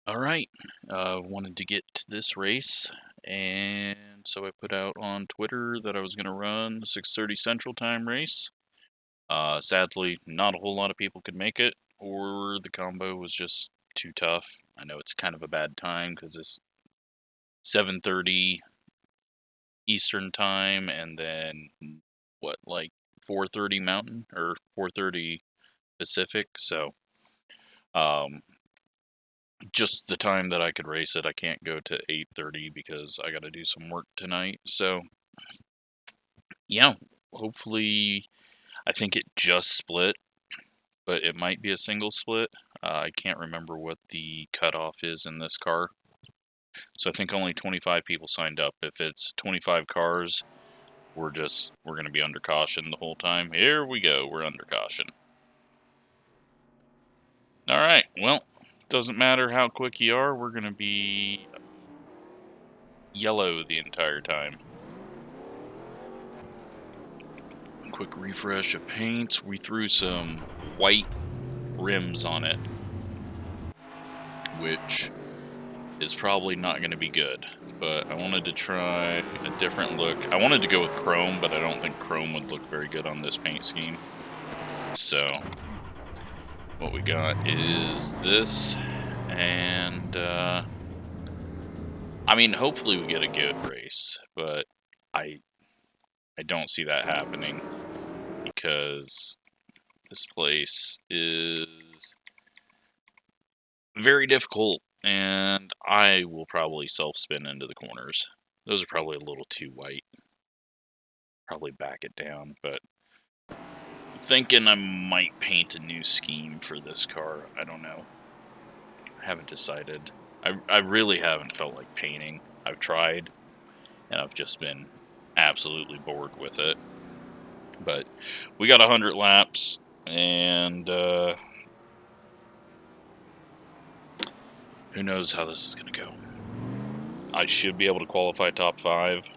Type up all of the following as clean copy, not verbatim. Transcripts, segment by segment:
Alright, wanted to get to this race, and so I put out on Twitter that I was going to run the 6:30 Central Time race. Sadly, not a whole lot of people could make it, or the combo was just too tough. I know it's kind of a bad time because it's 7:30 Eastern Time, and then, like 4:30 Mountain, or 4:30 Pacific, so, just the time that I could race it. I can't go to 8:30 because I got to do some work tonight. So, yeah, hopefully, I think it just split, but it might be a single split. I can't remember what the cutoff is in this car. So I think only 25 people signed up. If it's 25 cars, we're going to be under caution the whole time. Here we go. We're under caution. All right. Well, doesn't matter how quick you are. We're going to be yellow the entire time. Quick refresh of paints. We threw some white rims on it, which is probably not going to be good, but I wanted to try a different look. I wanted to go with chrome, but I don't think chrome would look very good on this paint scheme. So what we got is this, and I mean, hopefully we get a good race, but I don't see that happening because this place is very difficult, and I will probably self-spin into the corners. Those are probably a little too white. Probably back it down, but I'm thinking I might paint a new scheme for this car. I don't know. I haven't decided. I really haven't felt like painting. I've tried, and I've just been absolutely bored with it. But we got 100 laps, and who knows how this is going to go. I should be able to qualify top 5,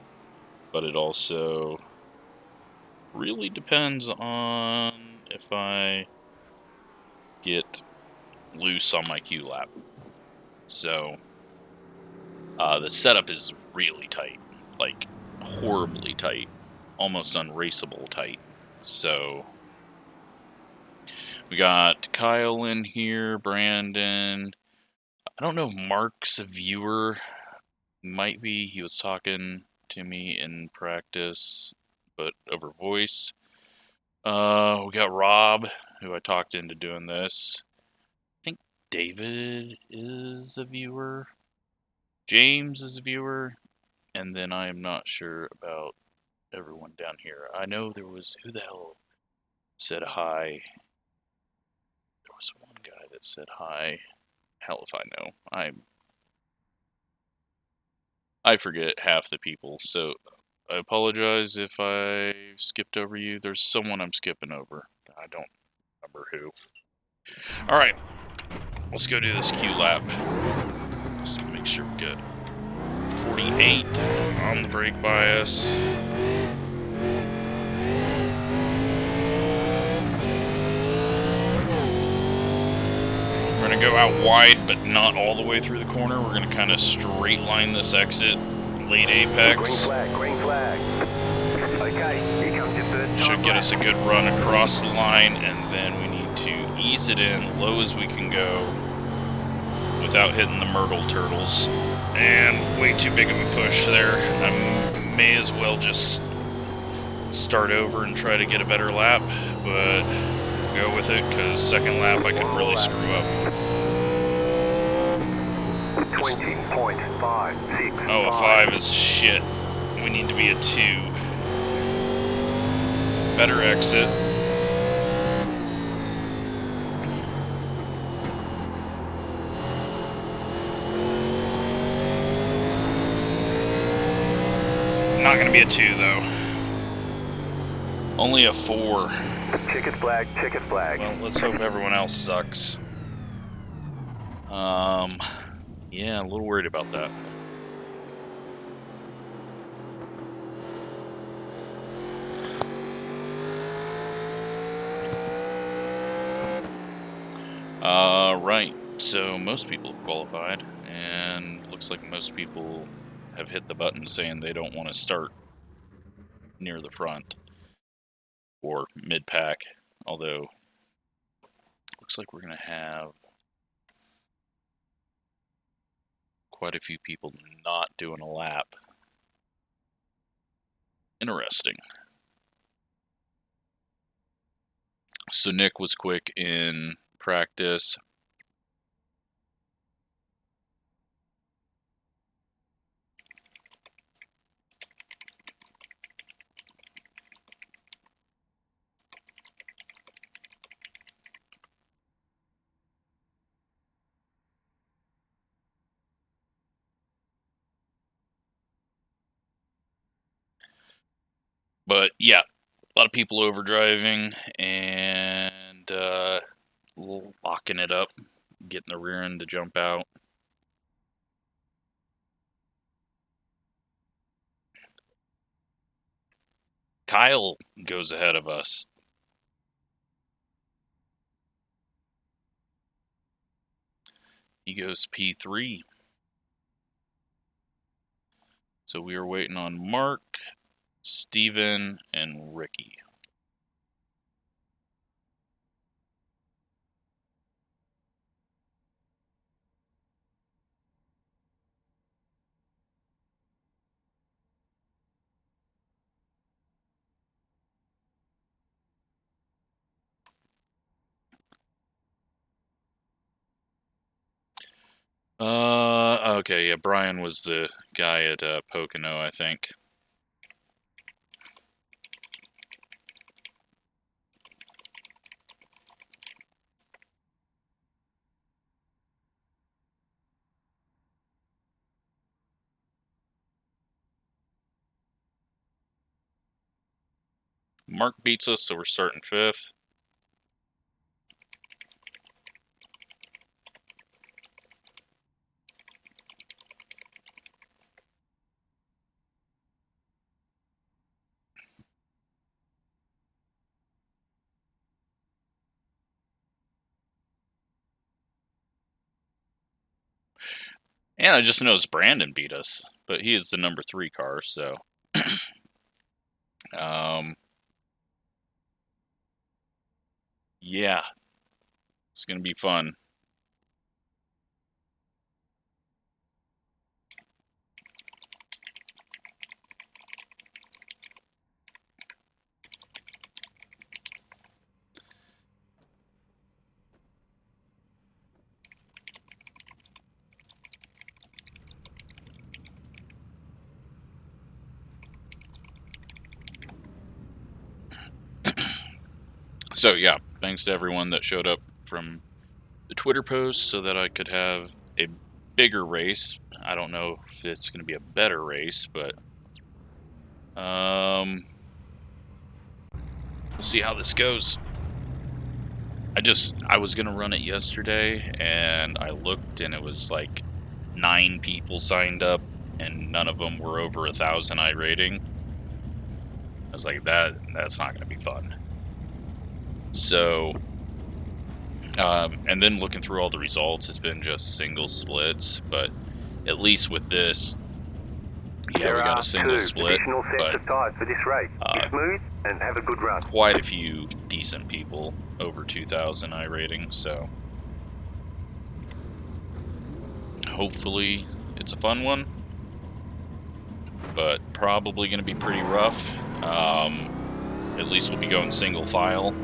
but it also really depends on if I get loose on my Q lap. So, the setup is really tight, like horribly tight, almost unraceable tight. So, we got Kyle in here, Brandon. I don't know if Mark's a viewer. Might be. He was talking to me in practice, but over voice. We got Rob, who I talked into doing this. I think David is a viewer. James is a viewer. And then I am not sure about everyone down here. I know there was, who the hell said hi? There was one guy that said hi. Hell if I know. I forget half the people, so I apologize if I skipped over you. There's someone I'm skipping over. I don't remember who. Alright, let's go do this Q lap. Just make sure we're good. 48 on the brake bias. We're going to go out wide, but not all the way through the corner. We're going to kind of straight line this exit, late apex. Green flag. Okay, here comes your third. Should get us a good run across the line, and then we need to ease it in low as we can go without hitting the Myrtle turtles. And way too big of a push there. I may as well just start over and try to get a better lap, but go with it, because second lap I could really screw up. 20.56. Oh, a 5 is shit. We need to be a 2. Better exit. Not gonna be a 2 though. Only a 4. Ticket flag, ticket flag. Well, let's hope everyone else sucks. Yeah, a little worried about that. Right. So most people have qualified, and looks like most people have hit the button saying they don't want to start near the front or mid-pack, although looks like we're going to have quite a few people not doing a lap. Interesting. So Nick was quick in practice. But yeah, a lot of people overdriving and locking it up, getting the rear end to jump out. Kyle goes ahead of us. He goes P3. So we are waiting on Mark, Steven, and Ricky. Okay, yeah, Brian was the guy at Pocono, I think. Mark beats us, so we're starting 5th. And I just noticed Brandon beat us, but he is the number 3 car, so yeah, it's gonna be fun. So yeah, thanks to everyone that showed up from the Twitter post so that I could have a bigger race. I don't know if it's going to be a better race, but we'll see how this goes. I was going to run it yesterday, and I looked, and it was like 9 people signed up, and none of them were over 1,000 iRating. I was like, that's not going to be fun. So, and then looking through all the results, it's been just single splits, but at least with this, yeah, we got a single split, but for this race. Be smooth and have a good run. Quite a few decent people over 2,000 iRating, so hopefully it's a fun one, but probably going to be pretty rough. At least we'll be going single file.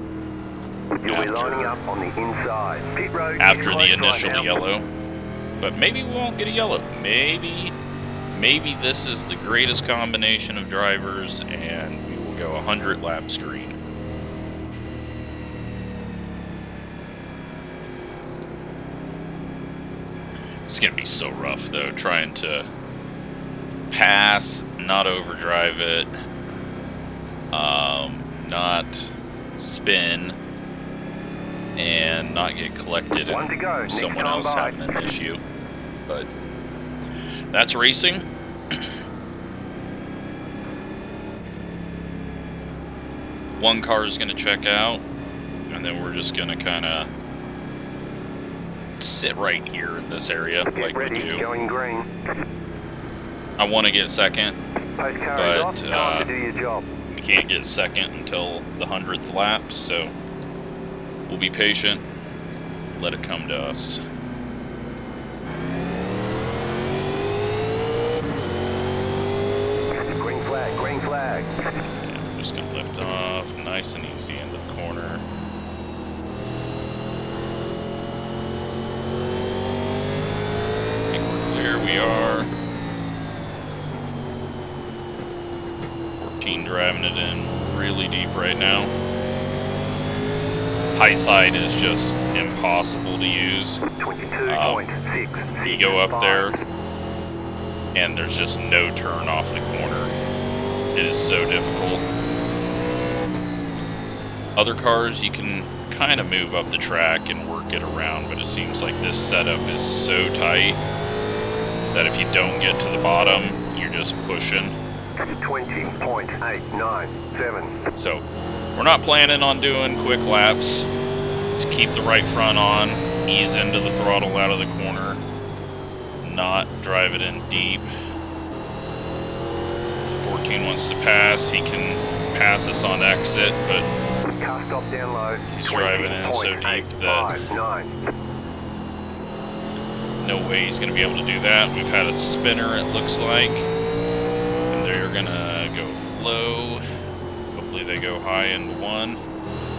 You'll be lining up on the inside. Pit road after the initial yellow, but maybe we won't get a yellow. Maybe this is the greatest combination of drivers, and we will go 100 laps green. It's gonna be so rough though, trying to pass, not overdrive it, not spin, and not get collected and someone else having an issue. But that's racing. One car is going to check out, and then we're just going to kind of sit right here in this area Get like we ready, do. going green. I want to get second, Post car but is off, time to do your job. we can't get second until the 100th lap, so we'll be patient. Let it come to us. Green flag, green flag. Yeah, I'm just gonna lift off nice and easy into the corner. I think we're clear, we are. 14 driving it in really deep right now. High side is just impossible to use. 22.6. You go up there, and there's just no turn off the corner. It is so difficult. Other cars, you can kind of move up the track and work it around, but it seems like this setup is so tight that if you don't get to the bottom, you're just pushing. 20.897. So, we're not planning on doing quick laps. Just keep the right front on, ease into the throttle out of the corner, not drive it in deep. If the 14 wants to pass, he can pass us on exit, but Car stop down low. he's driving in so deep that 20.859. no way he's going to be able to do that. We've had a spinner, it looks like, and they're going to go low. Hopefully they go high into one.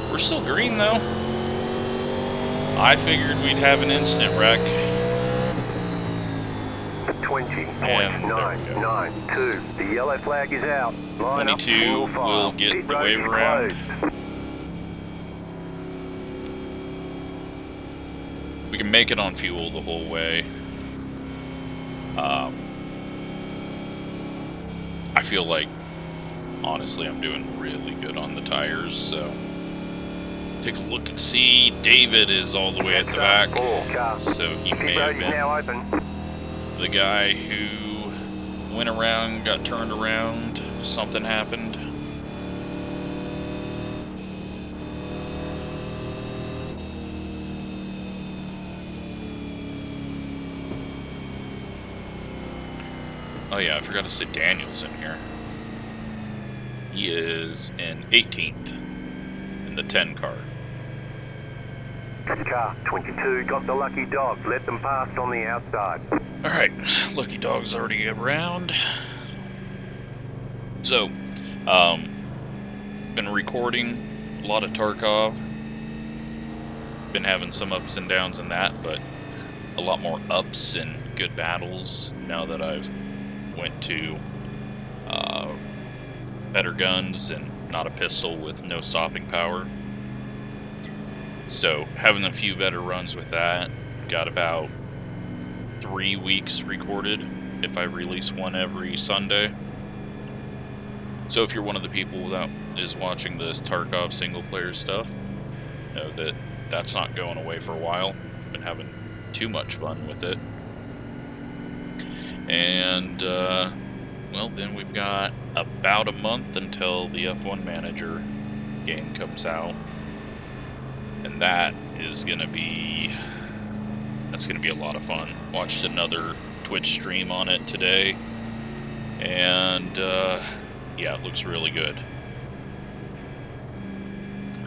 We're still green, though. I figured we'd have an instant wreck. 20.992. The yellow flag is out. Line up, 22 single file. will get Pit the road wave is around. closed. We can make it on fuel the whole way. I feel like, honestly, I'm doing really good on the tires, so take a look and see. David is all the way at the back, so he may Pit have road is now open. been the guy who went around, got turned around, something happened. Oh yeah, I forgot to say Daniel's in here. He is in 18th in the 10 car. Car 22 got the lucky dog. Let them pass on the outside. Alright, Lucky Dog's already around. So, been recording a lot of Tarkov. Been having some ups and downs in that, but a lot more ups and good battles now that I've went to better guns and not a pistol with no stopping power. So, having a few better runs with that. Got about 3 weeks recorded if I release one every Sunday. So if you're one of the people that is watching this Tarkov single player stuff, know that that's not going away for a while. Been having too much fun with it. And well, then we've got about a month until the F1 Manager game comes out. And that is going to be a lot of fun. Watched another Twitch stream on it today, and yeah, it looks really good.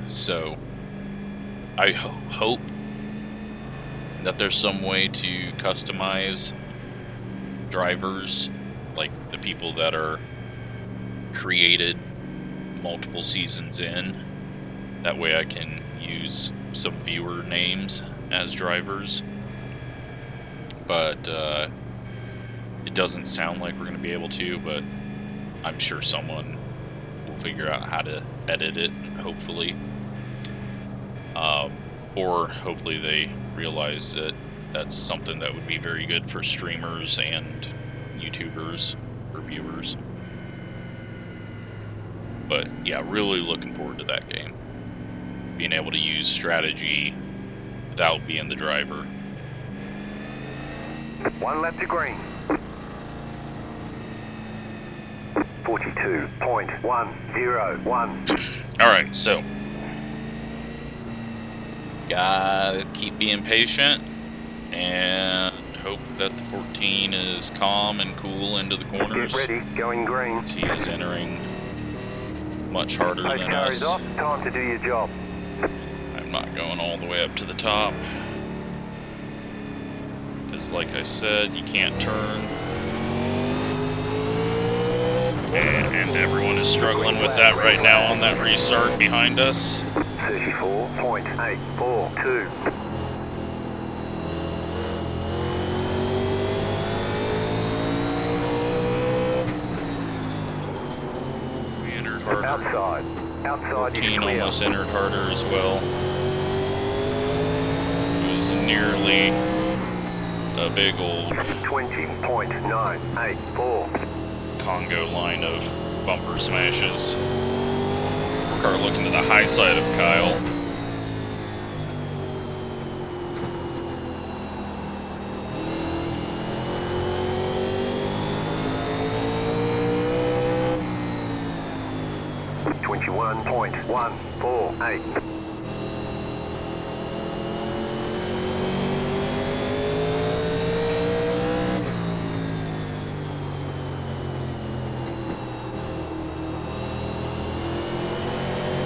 So I hope that there's some way to customize drivers, like the people that are created multiple seasons in. That way I can use some viewer names as drivers. But it doesn't sound like we're going to be able to, but I'm sure someone will figure out how to edit it, hopefully. Or hopefully they realize that that's something that would be very good for streamers and YouTubers or viewers. But yeah, really looking forward to that game. Being able to use strategy without being the driver. 1 lap to green. 42.101. Alright, so gotta keep being patient. and hope that the 14 is calm and cool into the corners. Get ready, going green. He is entering much harder Post than car us. is off, time to do your job. I'm not going all the way up to the top. Because like I said, you can't turn. And everyone is struggling with that right now on that restart behind us. 34.842. We entered harder. Outside. Outside 14 is clear. almost entered harder as well. It was nearly a big old 20.984. Congo line of bumper smashes. Car looking to the high side of Kyle. .148.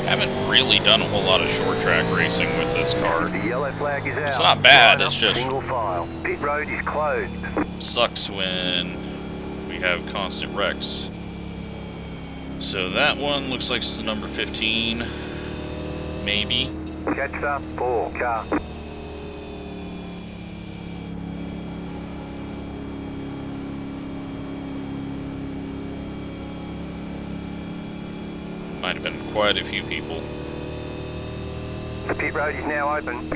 Haven't really done a whole lot of short track racing with this car. The yellow flag is out. It's not bad, Line it's up, just single file. Pit road is closed. sucks when we have constant wrecks. So that one looks like it's the number 15, maybe. Catch up, 4 car. Might have been quite a few people. The pit road is now open.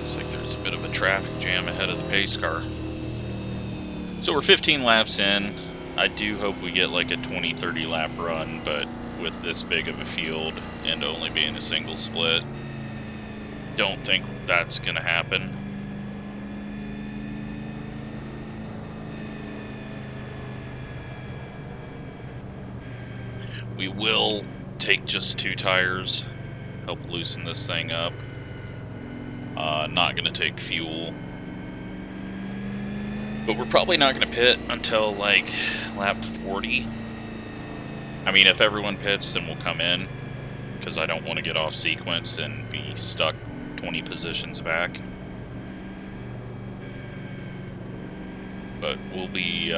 Looks like there's a bit of a traffic jam ahead of the pace car. So we're 15 laps in. I do hope we get like a 20-30 lap run, but with this big of a field and only being a single split, don't think that's gonna happen. We will take just 2 tires, help loosen this thing up. Not going to take fuel. But we're probably not going to pit until like lap 40. I mean, if everyone pits, then we'll come in, because I don't want to get off sequence and be stuck 20 positions back. But we'll be...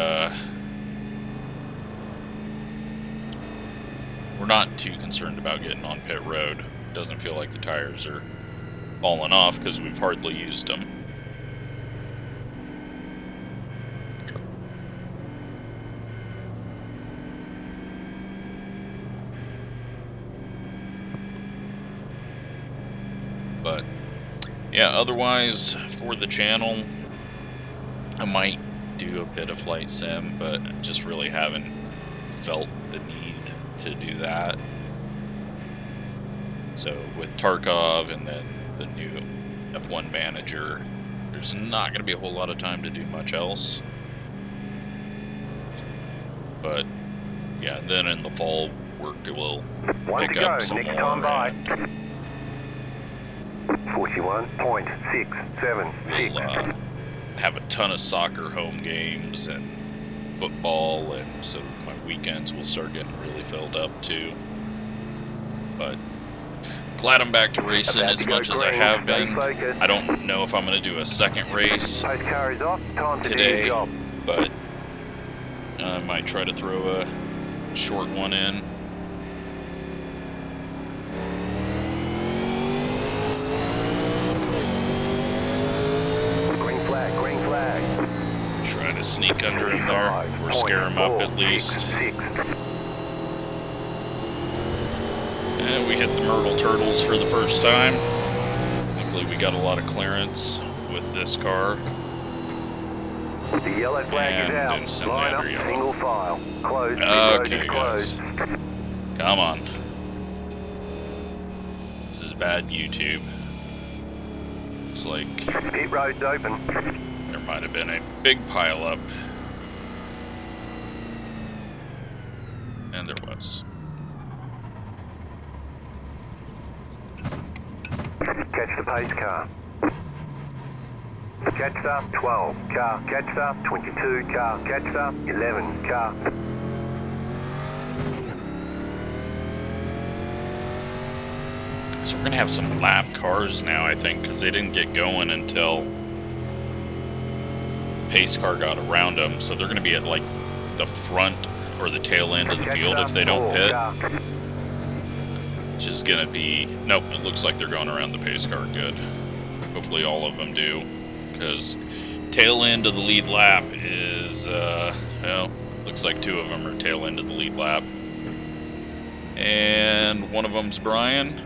we're not too concerned about getting on pit road. It doesn't feel like the tires are falling off because we've hardly used them. But yeah, otherwise for the channel, I might do a bit of flight sim, but just really haven't felt the need to do that. So with Tarkov and then the new F1 manager, there's not going to be a whole lot of time to do much else. But yeah, then in the fall work will pick up some next more. time by. And 41.676. we'll have a ton of soccer home games and football, and so my weekends will start getting really filled up too. But glad I'm back to racing as much as I have been. I don't know if I'm going to do a second race Post car is off, time to do today, your job. but I might try to throw a short one in. Green flag, green flag. Try to sneak under him there, or scare him up at least. 5.466. And we hit the Myrtle turtles for the first time. Luckily we got a lot of clearance with this car. The yellow flag is And out. instantly Line up, under yellow. single file. Closed, pit road Okay, is guys. closed. Come on. This is bad YouTube. Looks like Pit road's open. there might have been a big pileup. And there was. catch the pace car. Catch up 12 car, catch up 22 car, catch up 11 car. So we're gonna have some lap cars now, I think, because they didn't get going until pace car got around them. So they're gonna be at like the front or the tail end of the field if they don't pit. Which is gonna be, nope, it looks like they're going around the pace car. Good. Hopefully all of them do, because tail end of the lead lap is, well, looks like 2 of them are tail end of the lead lap. And one of them's Brian.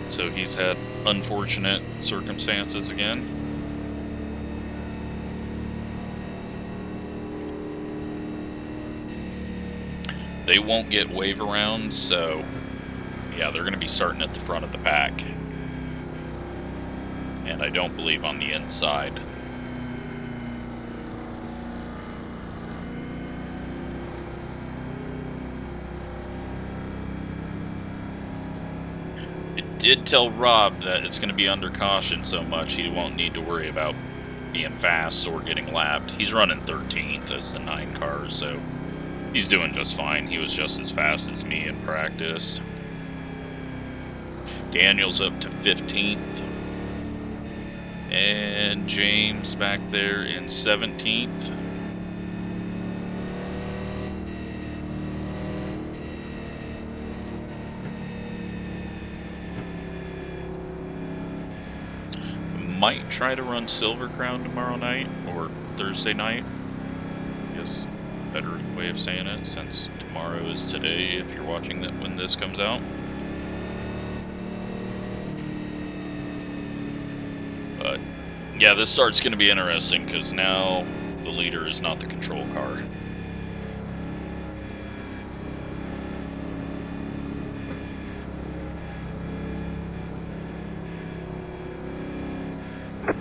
So he's had unfortunate circumstances again. They won't get wave around, so yeah, they're going to be starting at the front of the pack. And I don't believe on the inside. It did tell Rob that it's going to be under caution so much he won't need to worry about being fast or getting lapped. He's running 13th as the 9 car, so he's doing just fine. He was just as fast as me in practice. Daniel's up to 15th. And James back there in 17th. Might try to run Silver Crown tomorrow night or Thursday night. I guess better way of saying it, since tomorrow is today if you're watching that when this comes out. But yeah, this start's going to be interesting because now the leader is not the control car.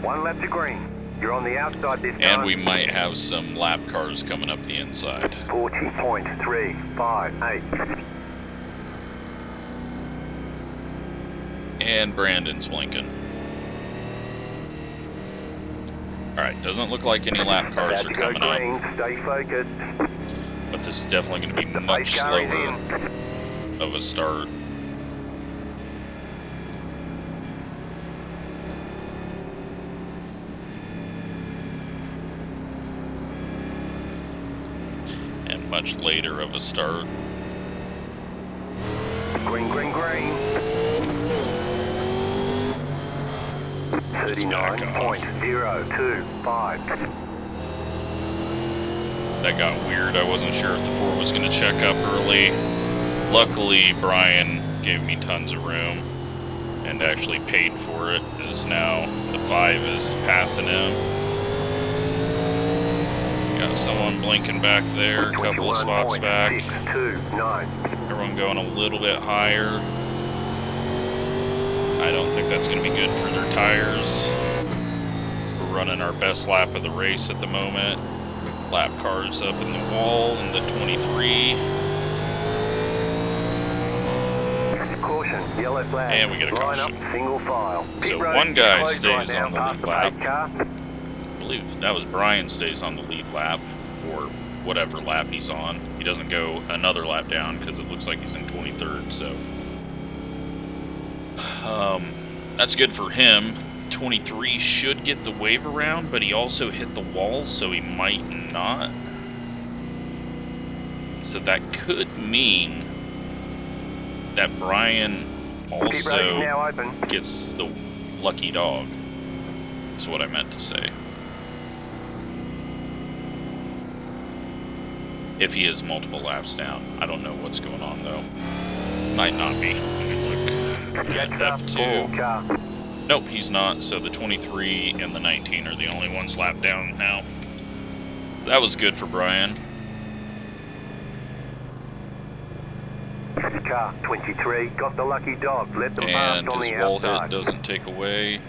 One lap to green. You're on the outside this time. And we might have some lap cars coming up the inside. 40.358. And Brandon's blinking. Alright, doesn't look like any lap cars are coming up. Stay focused. But this is definitely going to be much slower of a start. And much later of a start. Green, green, green. 39.025. That got weird. I wasn't sure if the 4 was going to check up early. Luckily, Brian gave me tons of room and actually paid for it, as now the 5 is passing him. Got someone blinking back there, a couple of spots back. Everyone going a little bit higher. I don't think that's going to be good for their tires. We're running our best lap of the race at the moment. Lap cars up in the wall in the 23. Caution, yellow flag. And we get a caution. Single file. So one guy stays on the lead lap. I believe that was Brian stays on the lead lap, or whatever lap he's on. He doesn't go another lap down because it looks like he's in 23rd, so that's good for him. 23 should get the wave around, but he also hit the wall, so he might not. So that could mean that Brian also gets the lucky dog, is what I meant to say. If he is multiple laps down. I don't know what's going on, though. Might not be. Let me look at F2. Nope, he's not. So the 23 and the 19 are the only ones lapped down now. That was good for Brian. Car 23 got the lucky dog. Let them pass on the outside. And his wall hit doesn't take away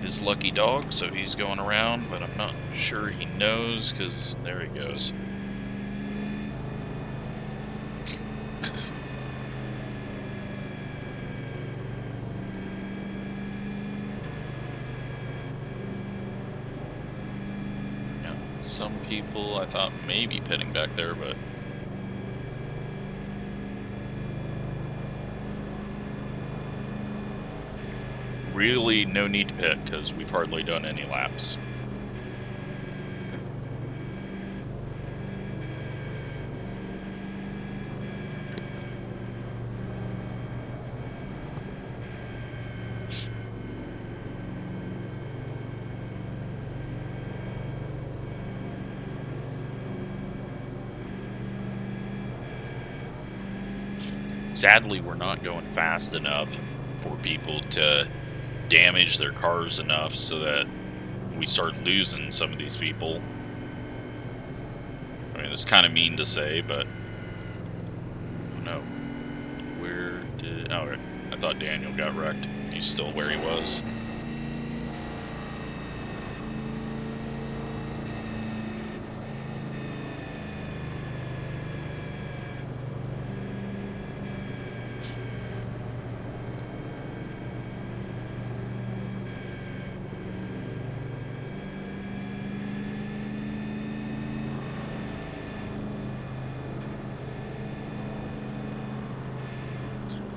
his lucky dog, so he's going around, but I'm not sure he knows because there he goes. some people. I thought maybe pitting back there, but really no need to pit because we've hardly done any laps. Sadly, we're not going fast enough for people to damage their cars enough so that we start losing some of these people. I mean, it's kind of mean to say, but no. Where did... Oh, I thought Daniel got wrecked. He's still where he was.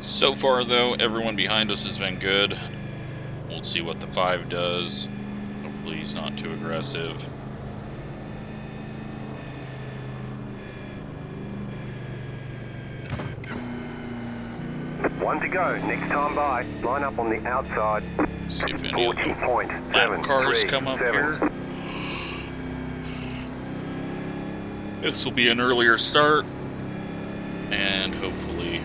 So far, though, everyone behind us has been good. We'll see what the 5 does. Hopefully he's not too aggressive. One to go. Next time by. Line up on the outside. See if any of the 40.7 cars come up here. This will be an earlier start. And hopefully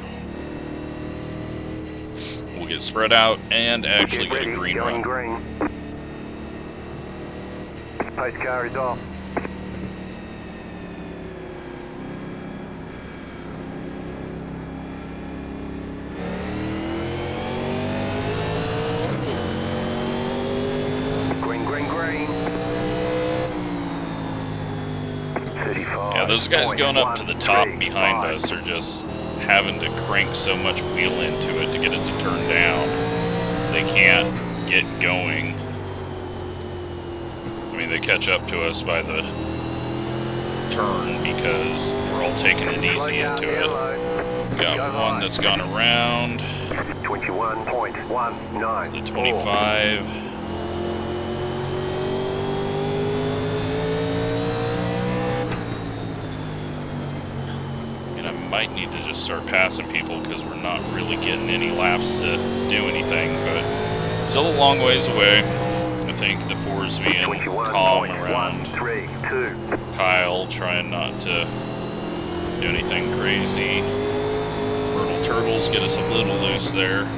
we'll get spread out and actually get a green run. Green. Pace car is off. Green, green, green. 35. Yeah, those guys going up to the top behind us are just having to crank so much wheel into it to get it to turn down. They can't get going. I mean, they catch up to us by the turn because we're all taking it easy into it. Got one that's gone around. 21.19. It's the 25. Might need to just start passing people because we're not really getting any laps to do anything, but still a long ways away. I think the 4's being calm around Kyle, trying not to do anything crazy. Myrtle Turtles get us a little loose there.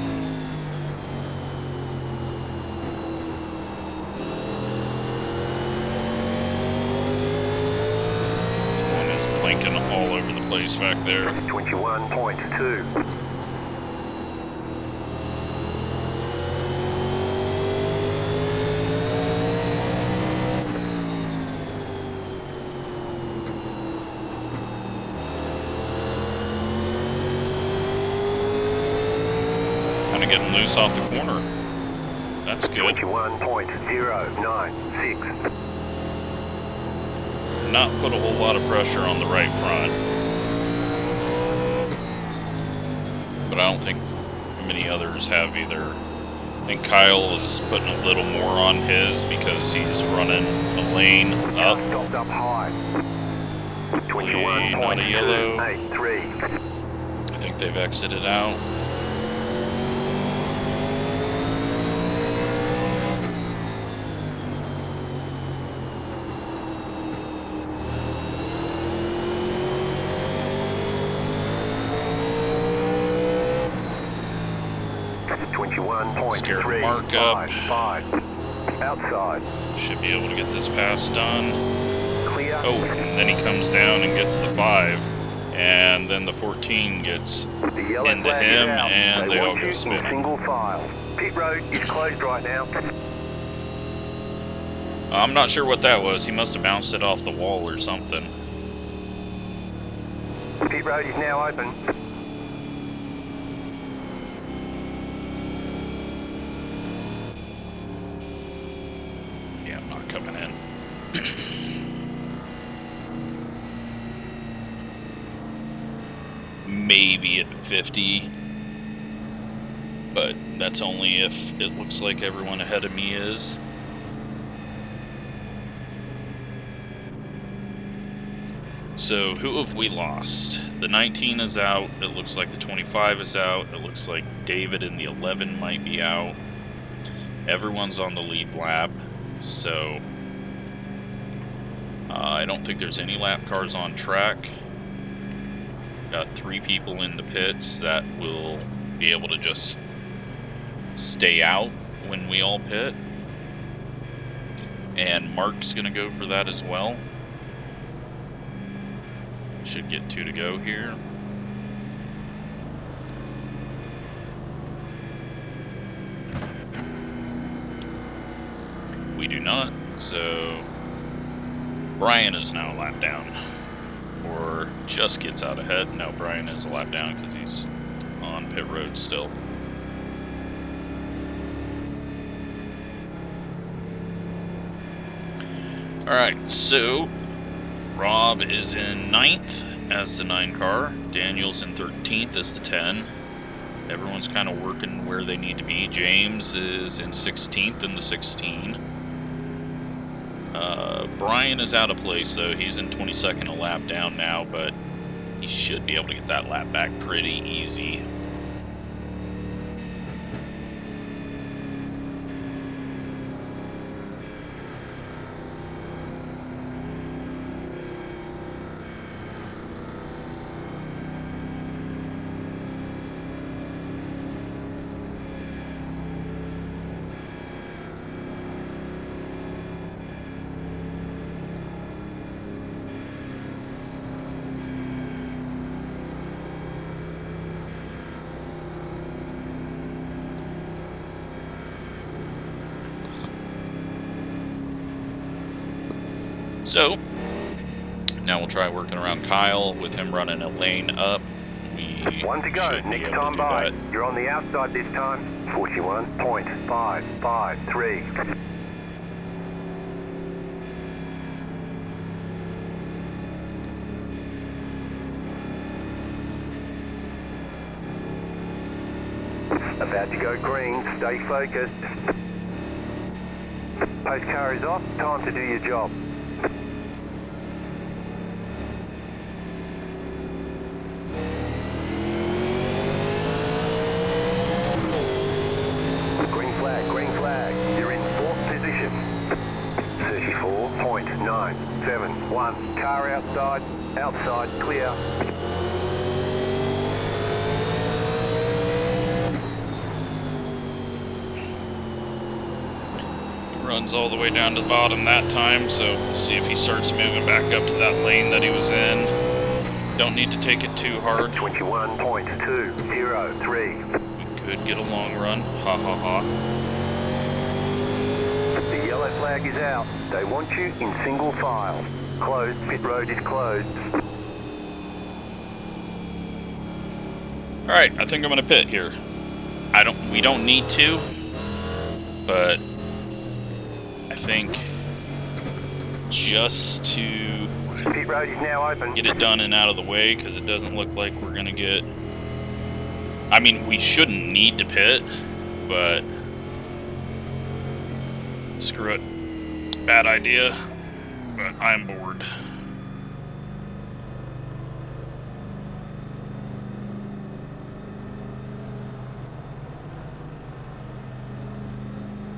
Blinking all over the place back there. 21.2. Kind of getting loose off the corner. That's good. 21.096. Not put a whole lot of pressure on the right front. But I don't think many others have either. I think Kyle is putting a little more on his because he's running a lane up. Stopped up high. 21.283. Not a yellow. I think they've exited out. Scared Mark up. Outside. Should be able to get this pass done. Clear. Oh, and then he comes down and gets the 5. And then the 14 gets The into him, and they all go spinning. Single file. Pit road is closed right now. I'm not sure what that was. He must have bounced it off the wall or something. Pit road is now open. Yeah, I'm not coming in. maybe at 50. But that's only if it looks like everyone ahead of me is. So who have we lost? The 19 is out. It looks like the 25 is out. It looks like David and the 11 might be out. Everyone's on the lead lap. So I don't think there's any lap cars on track. Got 3 people in the pits that will be able to just stay out when we all pit. And Mark's gonna go for that as well. Should get 2 to go here. We do not, so Brian is now a lap down. Or just gets out ahead. No, Brian is a lap down because he's on pit road still. Alright, so Rob is in 9th as the 9 car. Daniel's in 13th as the 10. Everyone's kind of working where they need to be. James is in 16th in the 16. Brian is out of place, though. He's in 22nd, a lap down now, but he should be able to get that lap back pretty easy. So, now we'll try working around Kyle with him running a lane up. We 1 to go, next time by. You're on the outside this time. 41.553. About to go green, stay focused. Post car is off, time to do your job. Green flag, you're in 4th position. 34.971, car outside, clear. Runs all the way down to the bottom that time, so we'll see if he starts moving back up to that lane that he was in. Don't need to take it too hard. 21.203. We could get a long run. Ha ha ha. The yellow flag is out. They want you in single file. Closed, pit road is closed. Alright, I think I'm gonna pit here. We don't need to, but I think just to pit road is now open. Get it done and out of the way, because it doesn't look like we're gonna get. I mean, we shouldn't need to pit, but screw it. Bad idea, but I'm bored.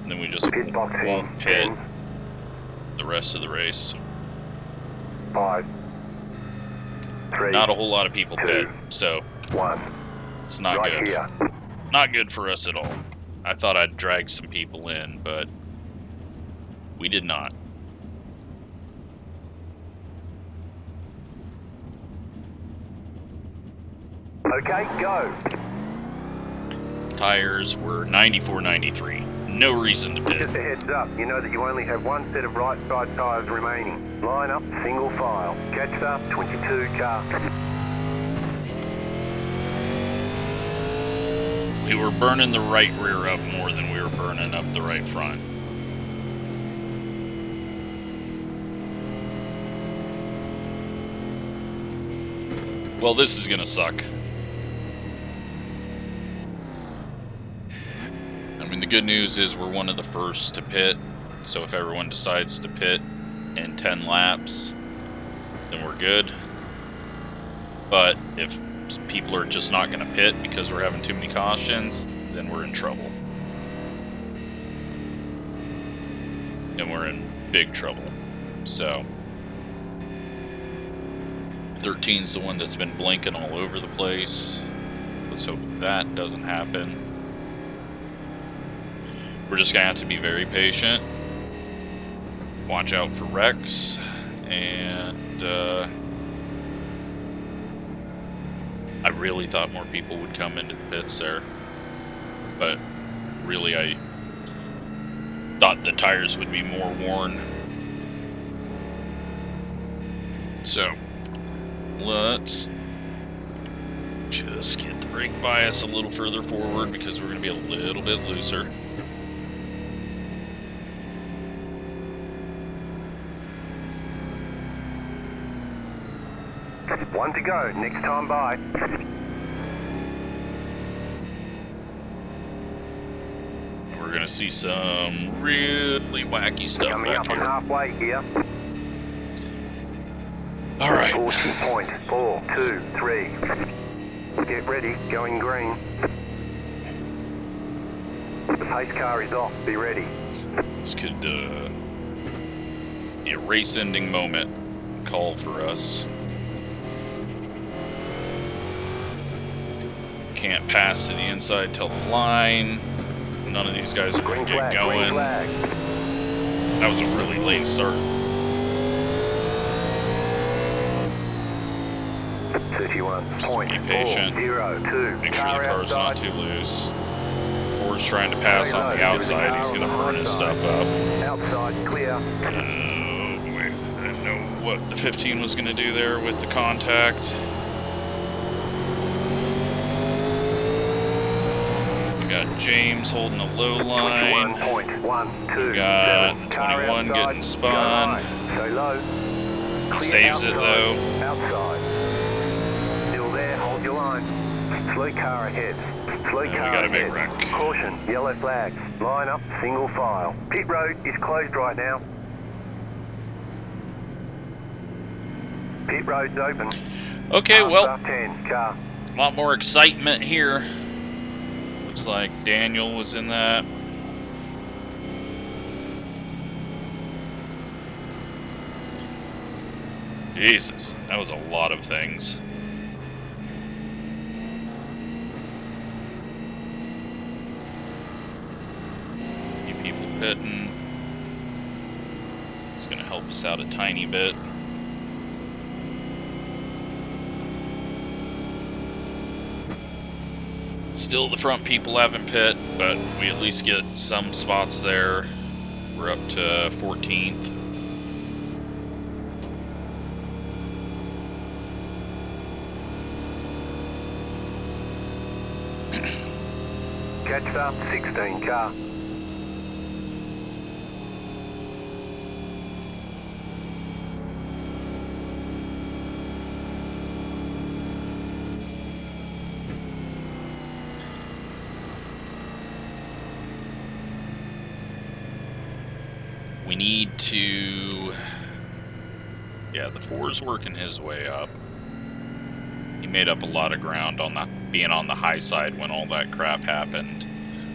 And then we just won't pit the rest of the race. 5, 3. Not a whole lot of people 2, pit, so 1. It's not right good. Here. Not good for us at all. I thought I'd drag some people in, but we did not. Okay, go. Tires were 94.93. No reason to pit. Just a heads up, you know that you only have 1 set of right side tires remaining. Line up, single file. Catch up, 22 car. We were burning the right rear up more than we were burning up the right front. Well, this is gonna suck. And the good news is we're one of the first to pit, so if everyone decides to pit in 10 laps, then we're good. But if people are just not going to pit because we're having too many cautions, then we're in trouble. And we're in big trouble. So 13's the one that's been blinking all over the place. Let's hope that doesn't happen. We're just gonna have to be very patient. Watch out for wrecks, and I really thought more people would come into the pits there, but really I thought the tires would be more worn. So let's just get the brake bias a little further forward because we're going to be a little bit looser. One to go, next time by. We're going to see some really wacky stuff Coming back up here. on halfway here. All right. 40.423. Get ready, going green. The pace car is off, be ready. This could be a race-ending moment call for us. Can't pass to the inside till the line. None of these guys are going to get going. That was a really late start. 31.402. Make sure the car's not too loose. Ford's trying to pass on the outside. He's going to burn his stuff up. Outside clear. Wait, I didn't know what the 15 was going to do there with the contact. We got James holding a low line. 21.127. We got 21 getting spun. So low. Saves it though. Outside. Still there, hold your line. Slow car ahead. Slow car We got a big ahead. wreck. Caution, yellow flags. Line up, single file. Pit road is closed right now. Pit road's open. Okay, well, 10 car. a lot more excitement here. Looks like Daniel was in that. Jesus, that was a lot of things. Few people pitting. It's gonna help us out a tiny bit. Still, the front people haven't pit, but we at least get some spots there. We're up to 14th. Catch up, 16 car. We need to... Yeah, the 4's working his way up. He made up a lot of ground on being on the high side when all that crap happened.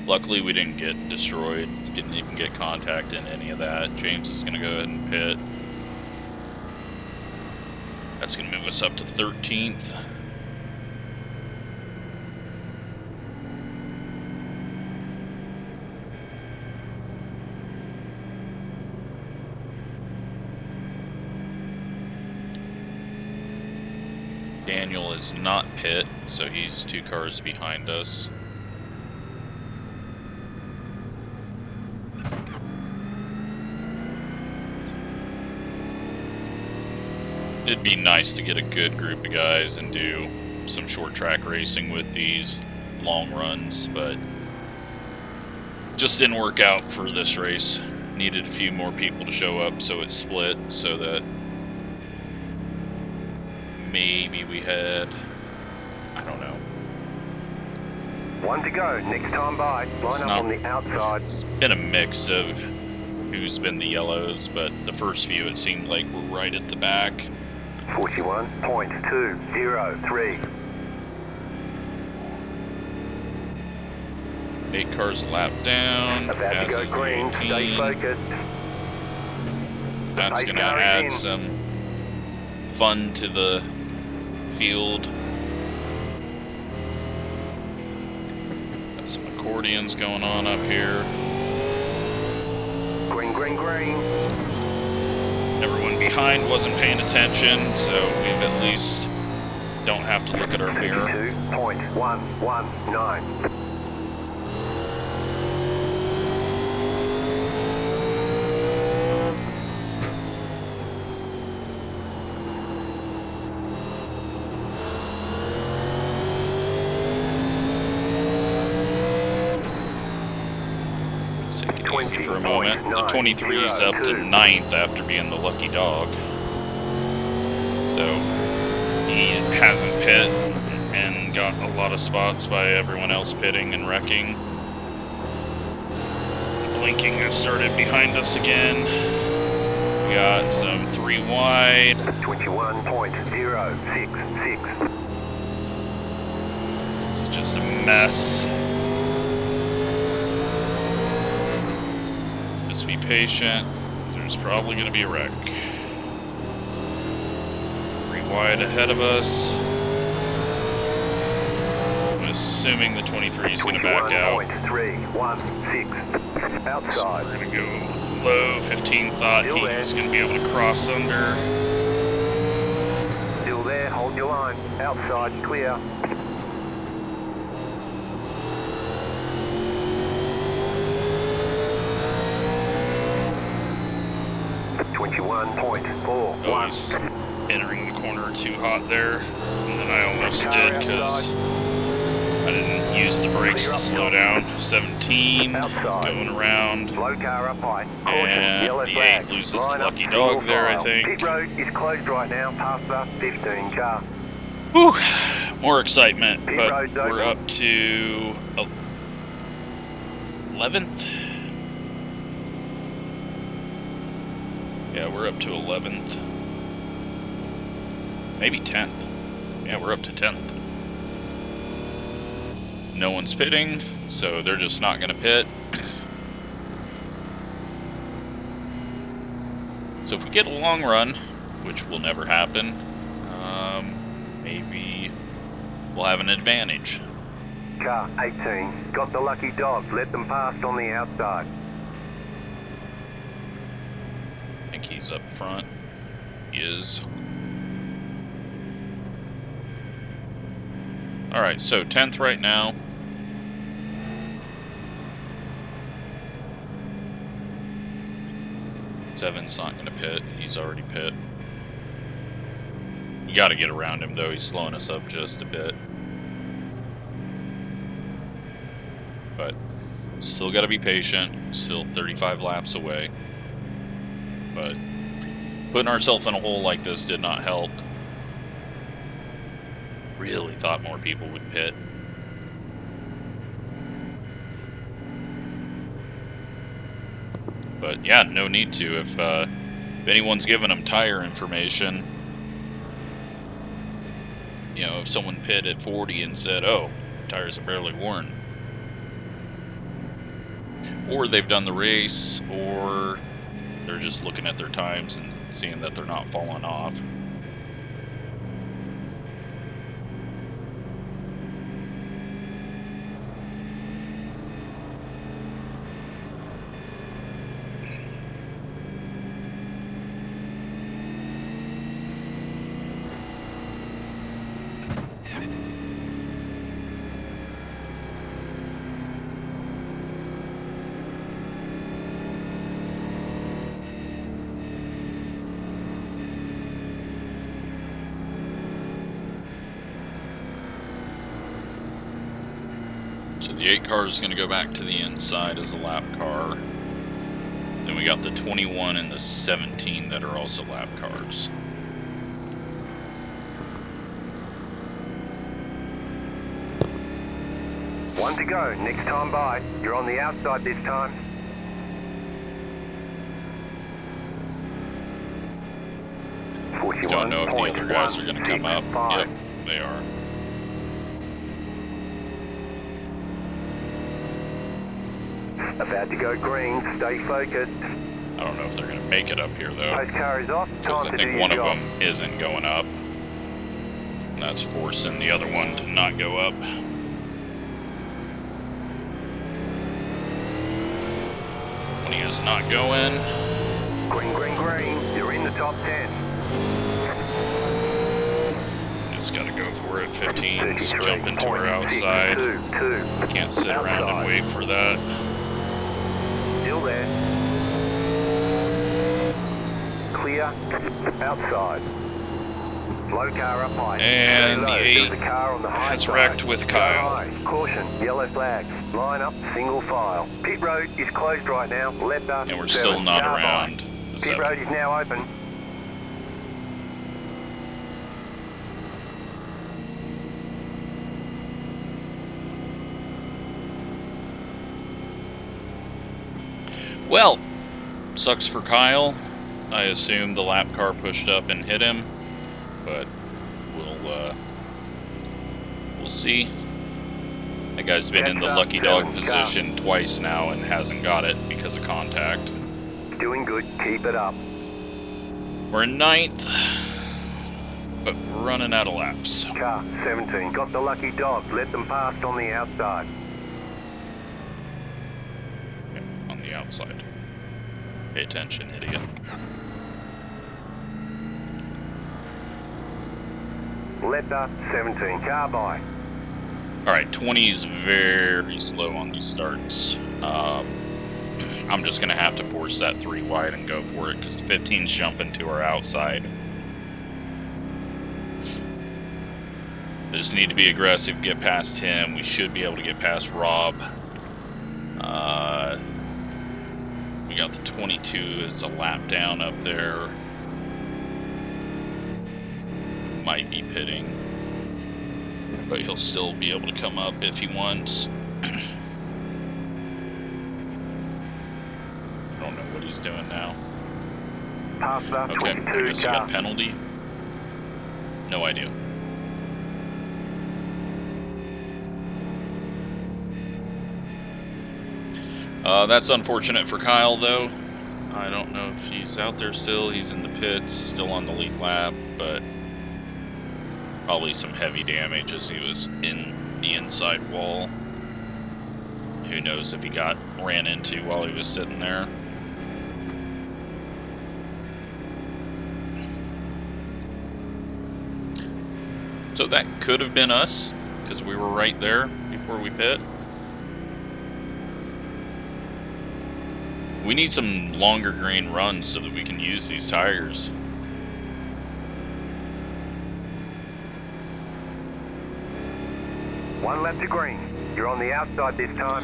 Luckily, we didn't get destroyed. Didn't even get contact in any of that. James is going to go ahead and pit. That's going to move us up to 13th. Daniel is not pit, so he's 2 cars behind us. It'd be nice to get a good group of guys and do some short track racing with these long runs, but just didn't work out for this race. Needed a few more people to show up, so it split, so that maybe we had, I don't know. One to go. Next time by. Line up on the outside. It's been a mix of who's been the yellows, but the first few it seemed like we're right at the back. 41.203. 8 cars a lap down. About to go green. Stay focused. That's going to add some fun to the field. Got some accordions going on up here. Green, green, green. Everyone behind wasn't paying attention, so we've at least don't have to look at our mirror. 2.119. Easy for a moment. The 23 is up to 9th after being the lucky dog. So he hasn't pit and got a lot of spots by everyone else pitting and wrecking. Blinking has started behind us again. We got some 3 wide. 21.066. It's just a mess. Just be patient. There's probably going to be a wreck. 3 wide ahead of us. I'm assuming the 23 is going to back out. 21.316. Outside. So we're going to go low. 15 thought he was going to be able to cross under. Still there. Hold your line. Outside. Clear. 21.4. Oh, he's entering the corner too hot there. And then I almost did because I didn't use the brakes to slow down. 17 going around. Slow car up high. And the 8 loses the lucky dog there, I think. Pit road is closed right now past the 15 car. Whew, more excitement, but we're up to 11th. Yeah, we're up to 11th. Maybe 10th. Yeah, we're up to 10th. No one's pitting, so they're just not going to pit. So if we get a long run, which will never happen, maybe we'll have an advantage. Car 18, got the lucky dog, let them pass on the outside. I think he's up front. He is. Alright, so 10th right now. Seven's not going to pit. He's already pit. We got to get around him, though. He's slowing us up just a bit. But still got to be patient. Still 35 laps away. But putting ourselves in a hole like this did not help. Really thought more people would pit. But yeah, no need to. If anyone's giving them tire information, you know, if someone pit at 40 and said, oh, tires are barely worn, or they've done the race, or they're just looking at their times and seeing that they're not falling off. So the 8 car is going to go back to the inside as a lap car. Then we got the 21 and the 17 that are also lap cars. One to go, next time by. You're on the outside this time. Don't know if the other guys are going to come up. Yep, they are. About to go green, stay focused. I don't know if they're going to make it up here, though. Post car is off, Because I think one of them isn't going up. And that's forcing the other one to not go up. When he is not going. Green, green, green. You're in the top 10. Just got to go for it. 15's jumping to her outside. Can't sit around and wait for that. Still there. Clear. Outside. Low car up high. And the 8 a car on the high has side. wrecked with Kyle. Caution, yellow flags. Line up, single file. Pit road is closed right now. Left up. And we're still not around the Pit 7. road is now open. Well, sucks for Kyle. I assume the lap car pushed up and hit him, but we'll see. That guy's been in the lucky dog position twice now and hasn't got it because of contact. Doing good, keep it up. We're in 9th, but we're running out of laps. Car 17, got the lucky dog, let them pass on the outside. On the outside. Pay attention, idiot. Left up 17, car by. Alright, 20 is very slow on these starts. I'm just going to have to force that 3 wide and go for it, because 15's jumping to our outside. I just need to be aggressive, get past him. We should be able to get past Rob. We got the 22 as a lap down up there. Might be pitting, but he'll still be able to come up if he wants. I don't know what he's doing now. Okay, I guess he got a penalty. No idea. That's unfortunate for Kyle, though. I don't know if he's out there still. He's in the pits, still on the lead lap, but probably some heavy damage as he was in the inside wall. Who knows if he got ran into while he was sitting there. So that could have been us, because we were right there before we pit. We need some longer green runs so that we can use these tires. One lap to green. You're on the outside this time.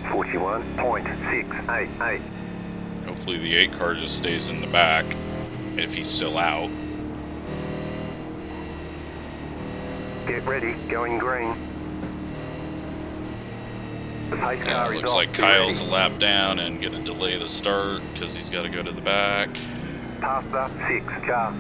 .688. Hopefully the 8 car just stays in the back if he's still out. Get ready, going green. The pace car is looks off. like Kyle's a lap down and gonna delay the start because he's got to go to the back. Past the 6 car.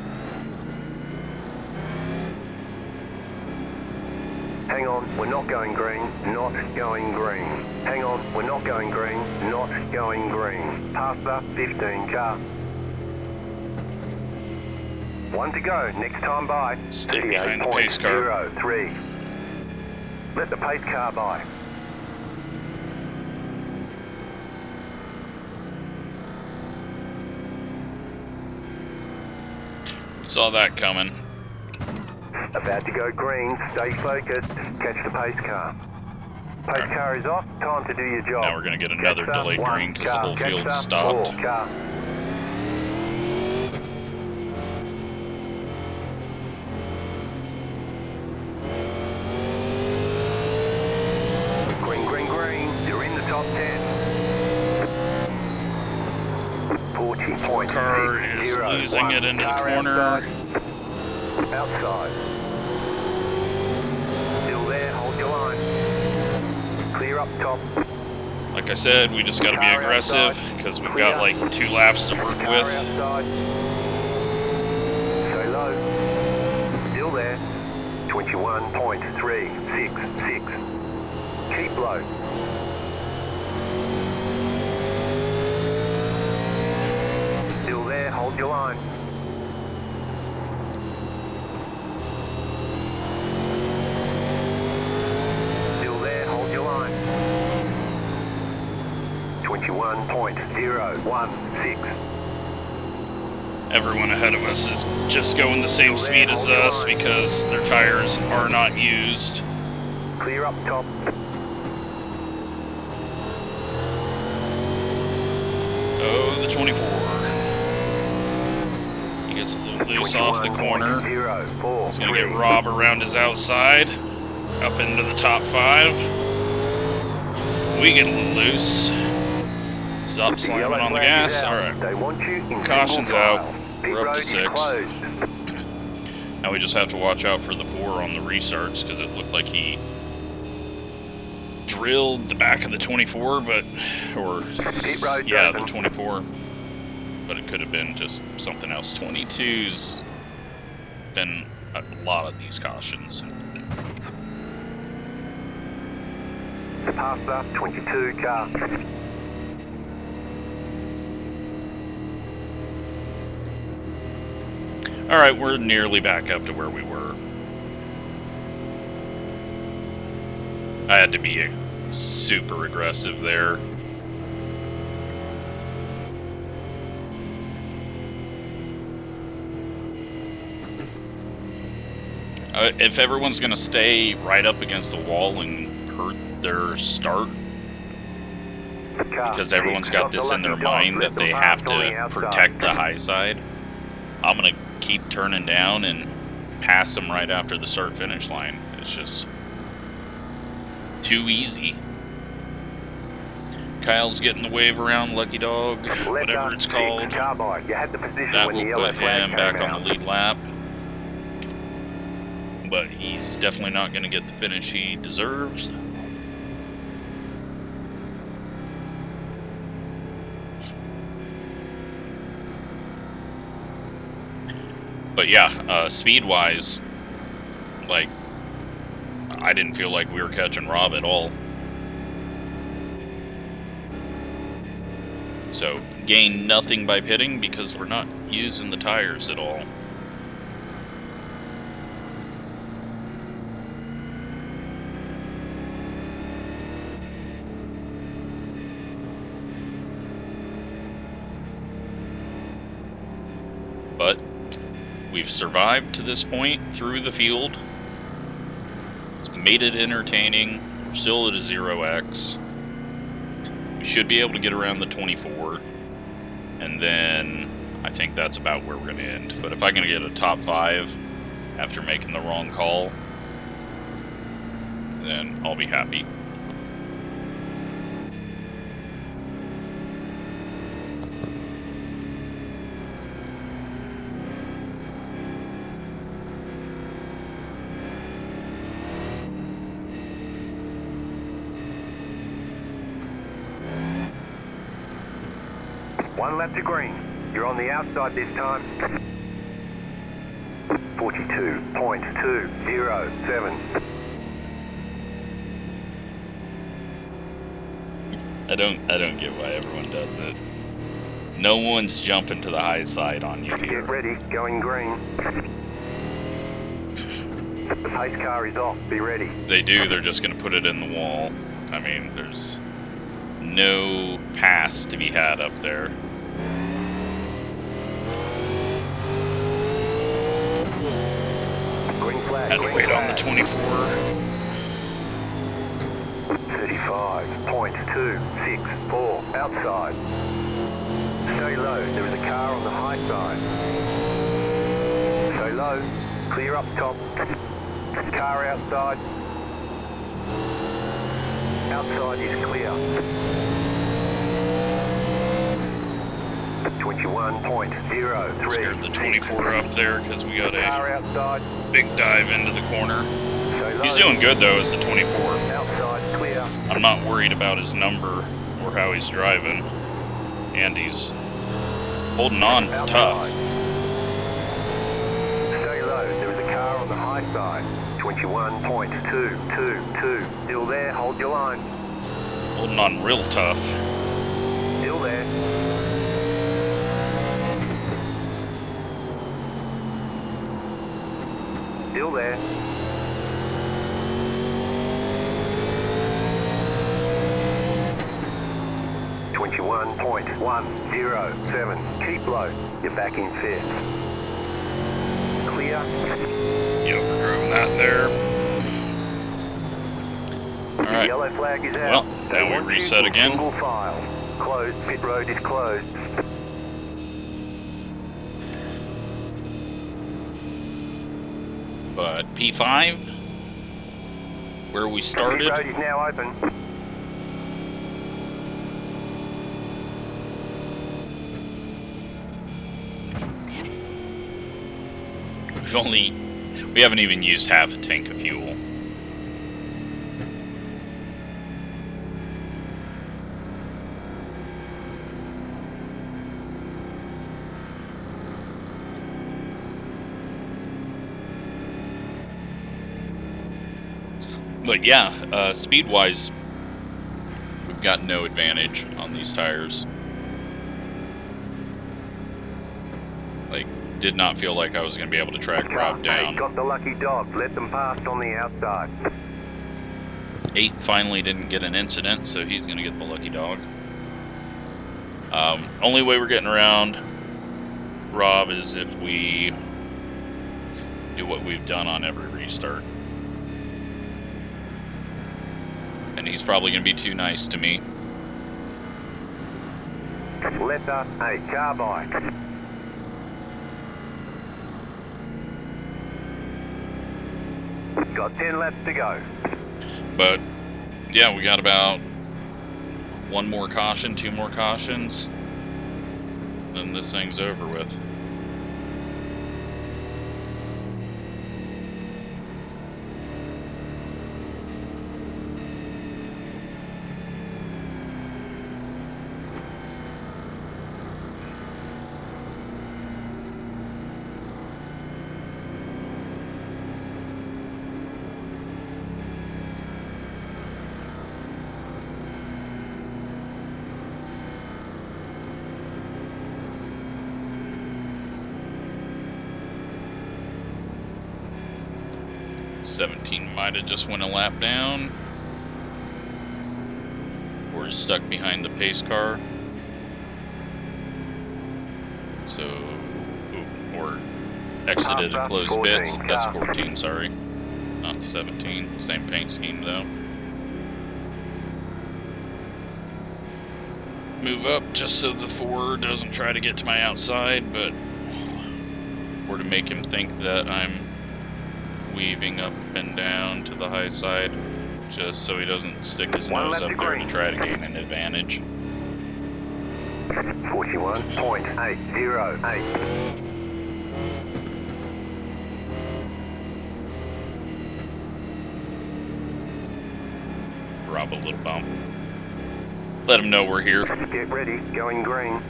Hang on, we're not going green, not going green. Hang on, we're not going green, not going green. Past the 15 car. One to go, next time by. Stay behind the pace car. 38.03. Let the pace car by. Saw that coming. About to go green, stay focused, catch the pace car. Pace car is off, time to do your job. Now we're going to get another delayed green because the whole field stopped. Green, green, green, you're in the top 10. 40.6. Car is losing it into the corner. Outside. up top. Like I said, we just got to be aggressive because we've got like 2 laps to work with. Outside. Stay low. Still there. 21.366. Keep low. Still there. Hold your line. Still there. Hold your line. 21.016. Everyone ahead of us is just going the same speed as us because their tires are not used. Clear up top. Oh, the 24. He gets a little loose off the corner. He's going to get Rob around his outside, up into the top 5. We get a little loose. Stop slamming on the gas. Alright. Caution's out. We're up to 6th. Now we just have to watch out for the 4 on the restarts because it looked like he drilled the back of the 24, but, yeah, the 24, but it could have been just something else. 22's been a lot of these cautions. Pass up, 22 car. Alright, we're nearly back up to where we were. I had to be super aggressive there. If everyone's going to stay right up against the wall and hurt their start, because everyone's got this in their mind that they have to protect the high side, I'm going to keep turning down and pass them right after the start-finish line. It's just too easy. Kyle's getting the wave around Lucky Dog, whatever it's called. That will put him back on the lead lap. But he's definitely not going to get the finish he deserves. But yeah, speed-wise, like, I didn't feel like we were catching Rob at all. So, gain nothing by pitting because we're not using the tires at all. But we've survived to this point through the field. It's made it entertaining. We're still at a 0x. We should be able to get around the 24. And then I think that's about where we're going to end. But if I can get a top 5 after making the wrong call, then I'll be happy. One lap to green. You're on the outside this time. 42.207. I don't get why everyone does it. No one's jumping to the high side on you here. Get ready, going green. The pace car is off, be ready. If they do, they're just going to put it in the wall. I mean, there's no pass to be had up there. Green flag. Had to wait on the 24. 35.264 outside. Stay low, there is a car on the high side. Stay low, clear up top. Car outside. Outside is clear. 21.03. Scared the 24 up there because we got Car a outside. big dive into the corner. Stay low. He's doing good though as the 24. Outside clear. I'm not worried about his number or how he's driving. And he's holding on tough. Stay low. There is a car on the high side. 21.222. Still there. Hold your line. Holding on real tough. Still there. Still there. .107. Keep low. You're back in fifth. Clear. You overdrove that there. All right. Yellow flag is out. Well, now we reset again. Single file. Closed. Pit road is closed. But P5, where we started. Pit road is now open. We haven't even used half a tank of fuel. But yeah, speed-wise, we've got no advantage on these tires. Like, did not feel like I was going to be able to track Rob down. 8 got the lucky dog. Let them pass on the outside. 8 finally didn't get an incident, so he's going to get the lucky dog. Only way we're getting around Rob is if we do what we've done on every restart. And he's probably going to be too nice to me. Letter 8, car bike. Got 10 laps to go. But, yeah, we got about 1 more caution, 2 more cautions, then this thing's over with. .17 might have just went a lap down, or is stuck behind the pace car. So, or exited a closed bits. That's 14, sorry. Not 17. Same paint scheme though. Move up just so the 4 doesn't try to get to my outside, but or to make him think that I'm weaving up and down to the high side, just so he doesn't stick his nose up there to try to gain an advantage. 41.808. Drop a little bump. Let him know we're here. Get ready, going green.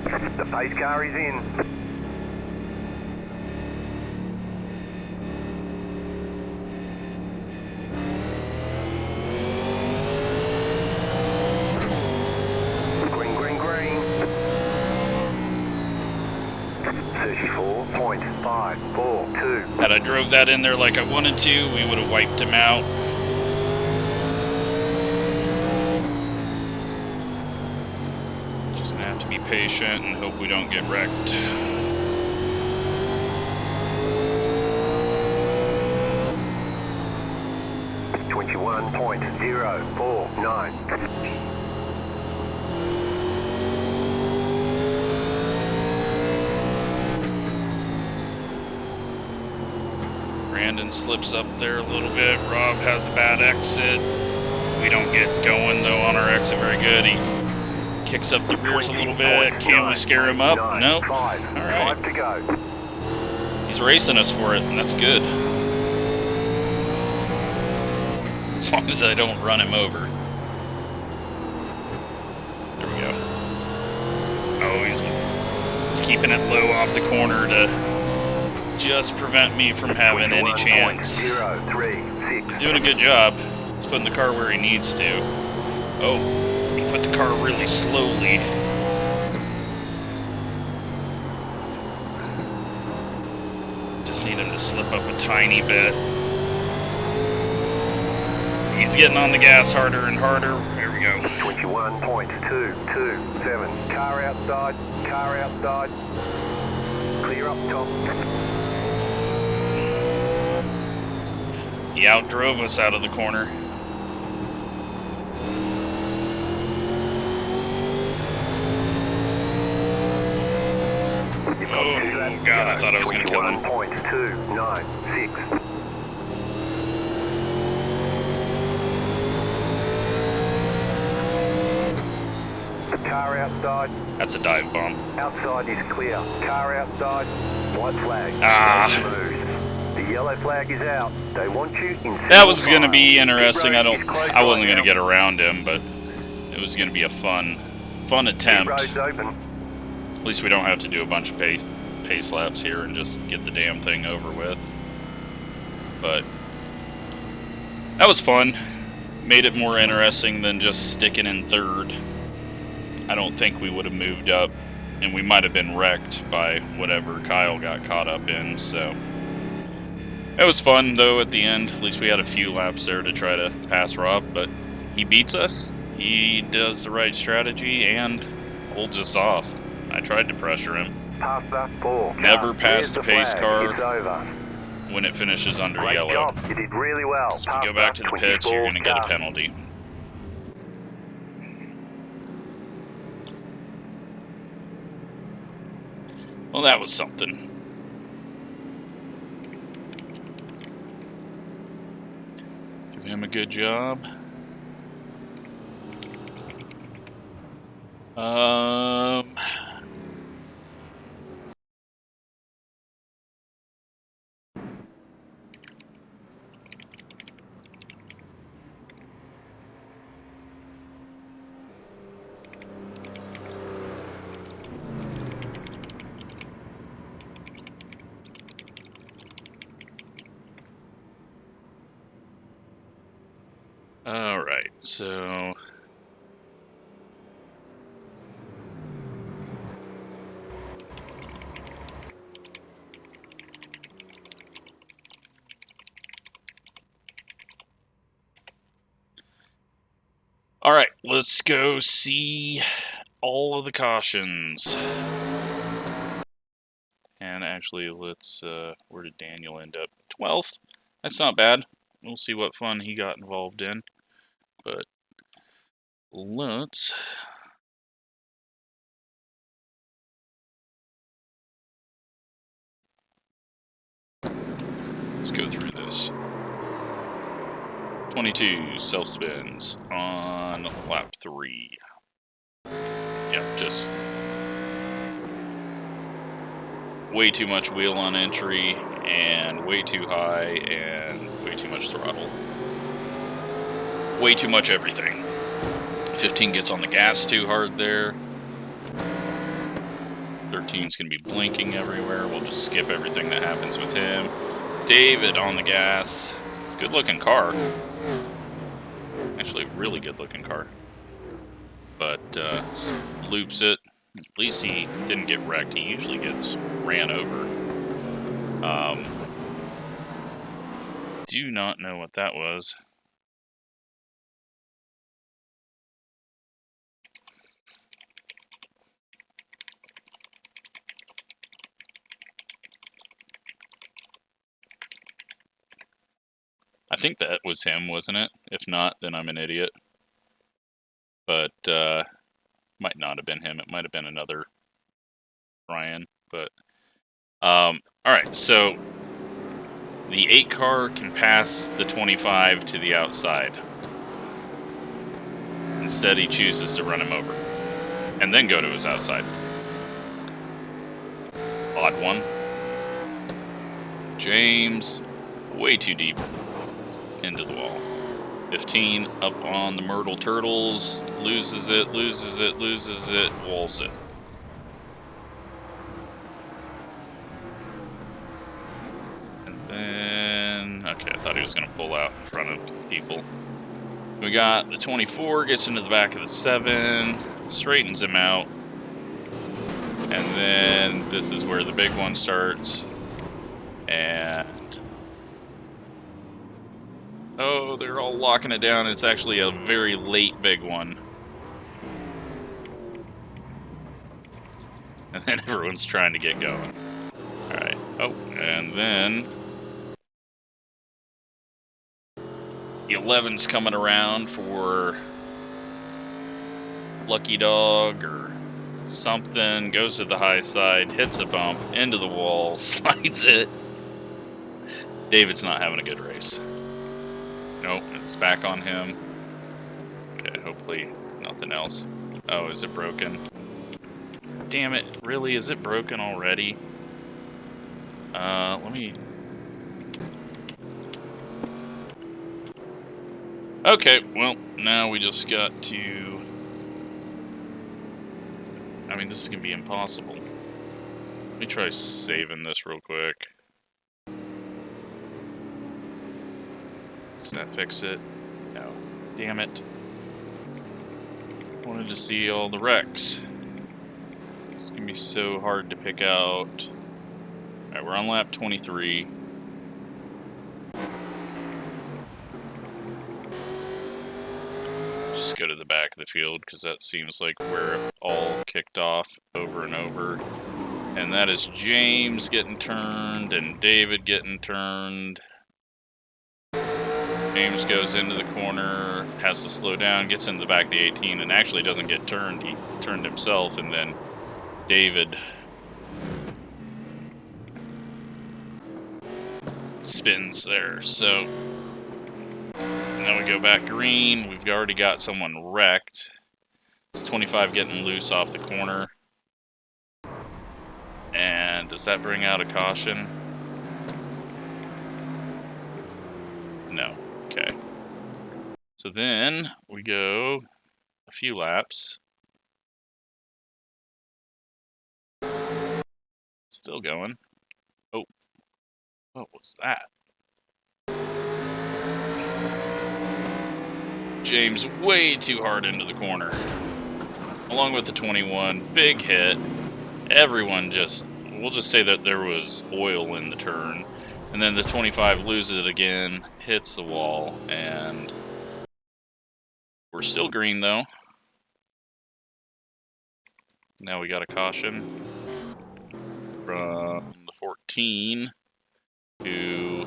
The pace car is in. Green, green, green. 34.542. Had I drove that in there like I wanted to, we would have wiped him out. Just gonna have to be patient and hope we don't get wrecked. .049. Brandon slips up there a little bit. Rob has a bad exit. We don't get going though on our exit very good. He kicks up the rears a little bit. Can we scare him up? Nope. Alright. 5 to go. He's racing us for it, and that's good. As long as I don't run him over. There we go. Oh, he's keeping it low off the corner to just prevent me from having any chance. 036. He's doing a good job. He's putting the car where he needs to. Oh, he put the car really slowly. Just need him to slip up a tiny bit. He's getting on the gas harder and harder. There we go. 21.227. Car outside. Car outside. Clear up top. He outdrove us out of the corner. Oh, God, I thought I was going to kill him. 21.296. Car outside. That's a dive bomb. Outside is clear. Car outside. White flag. Ah. The yellow flag is out. They want you in. That was going to be interesting. I wasn't going to get around him, but it was going to be a fun attempt. Roads open. At least we don't have to do a bunch of pace laps here and just get the damn thing over with. But that was fun. Made it more interesting than just sticking in third. I don't think we would have moved up, and we might have been wrecked by whatever Kyle got caught up in, so. It was fun, though, at the end. At least we had a few laps there to try to pass Rob, but he beats us. He does the right strategy and holds us off. I tried to pressure him. Never pass the pace car when it finishes under yellow. Job. You did really well. If you go back to the pits, you're going to get a penalty. Well, that was something. Give him a good job. Alright, so alright, let's go see all of the cautions. And actually, let's, where did Daniel end up? 12th? That's not bad. We'll see what fun he got involved in. But let's go through this. 22 self-spins on lap 3. Yep, just way too much wheel on entry, and way too high, and way too much throttle. Way too much everything. 15 gets on the gas too hard there. 13's going to be blinking everywhere. We'll just skip everything that happens with him. David on the gas. Good looking car. Actually, really good looking car. But loops it. At least he didn't get wrecked. He usually gets ran over. Do not know what that was. I think that was him, wasn't it? If not, then I'm an idiot. But, might not have been him. It might have been another Ryan. But, alright, so the 8 car can pass the 25 to the outside. Instead, he chooses to run him over. And then go to his outside. Odd one. James, way too deep into the wall. 15 up on the Myrtle Turtles. Loses it, loses it, loses it, walls it. And then, okay, I thought he was going to pull out in front of people. We got the 24, gets into the back of the 7, straightens him out. And then this is where the big one starts. And oh, they're all locking it down. It's actually a very late big one. And then everyone's trying to get going. Alright. Oh, and then the 11's coming around for Lucky Dog or something. Goes to the high side, hits a bump, into the wall, slides it. David's not having a good race. Nope, it's back on him. Okay, hopefully nothing else. Oh, is it broken? Damn it, really? Is it broken already? Let me... Okay, well, now we just got to... I mean, this is gonna be impossible. Let me try saving this real quick. Does that fix it? No. Damn it. Wanted to see all the wrecks. It's gonna be so hard to pick out. Alright, we're on lap 23. Just go to the back of the field, because that seems like where it all kicked off over and over. And that is James getting turned, and David getting turned. James goes into the corner, has to slow down, gets into the back of the 18, and actually doesn't get turned. He turned himself, and then David spins there. So now we go back green. We've already got someone wrecked. It's 25 getting loose off the corner. And does that bring out a caution? No. Okay. So then we go a few laps. Still going. Oh. What was that? James way too hard into the corner. Along with the 21. Big hit. Everyone just... We'll just say that there was oil in the turn. And then the 25 loses it again. Hits the wall. And... we're still green, though. Now we got a caution from the 14, who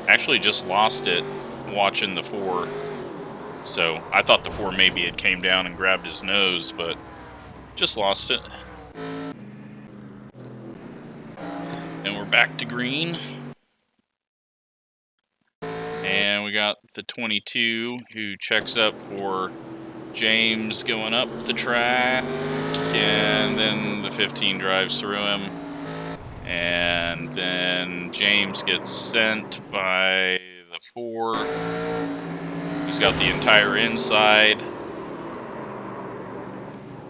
actually just lost it watching the 4. So I thought the 4 maybe it came down and grabbed his nose, but just lost it. And we're back to green. And we got the 22 who checks up for James going up the track, and then the 15 drives through him, and then James gets sent by the 4, who's got the entire inside.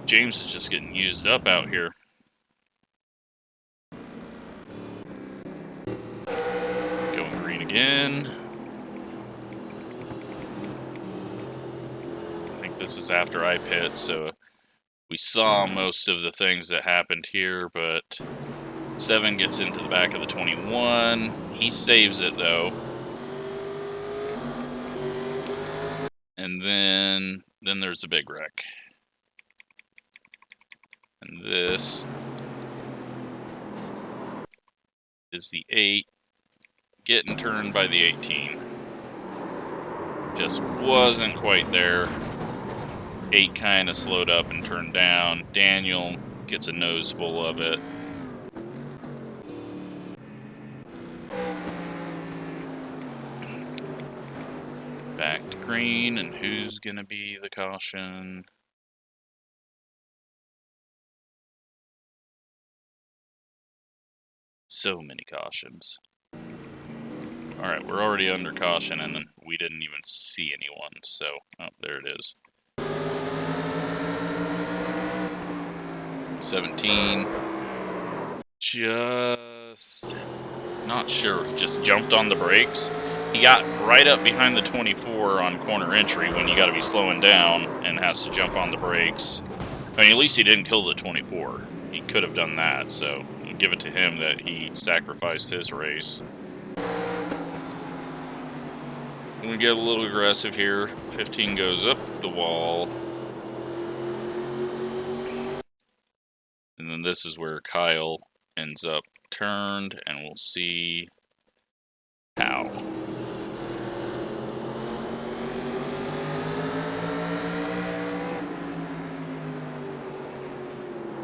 James is just getting used up out here. Going green again. This is after I pit, so we saw most of the things that happened here, but 7 gets into the back of the 21. He saves it, though. And then there's a big wreck. And this is the 8 getting turned by the 18. Just wasn't quite there. 8 kind of slowed up and turned down. Daniel gets a nose full of it. Back to green, and who's gonna be the caution? So many cautions. Alright, we're already under caution, and then we didn't even see anyone, so... Oh, there it is. 17. Just... not sure. He just jumped on the brakes. He got right up behind the 24 on corner entry when you gotta be slowing down and has to jump on the brakes. I mean, at least he didn't kill the 24. He could have done that, so we'll give it to him that he sacrificed his race. We get a little aggressive here. 15 goes up the wall. And then this is where Kyle ends up turned, and we'll see how.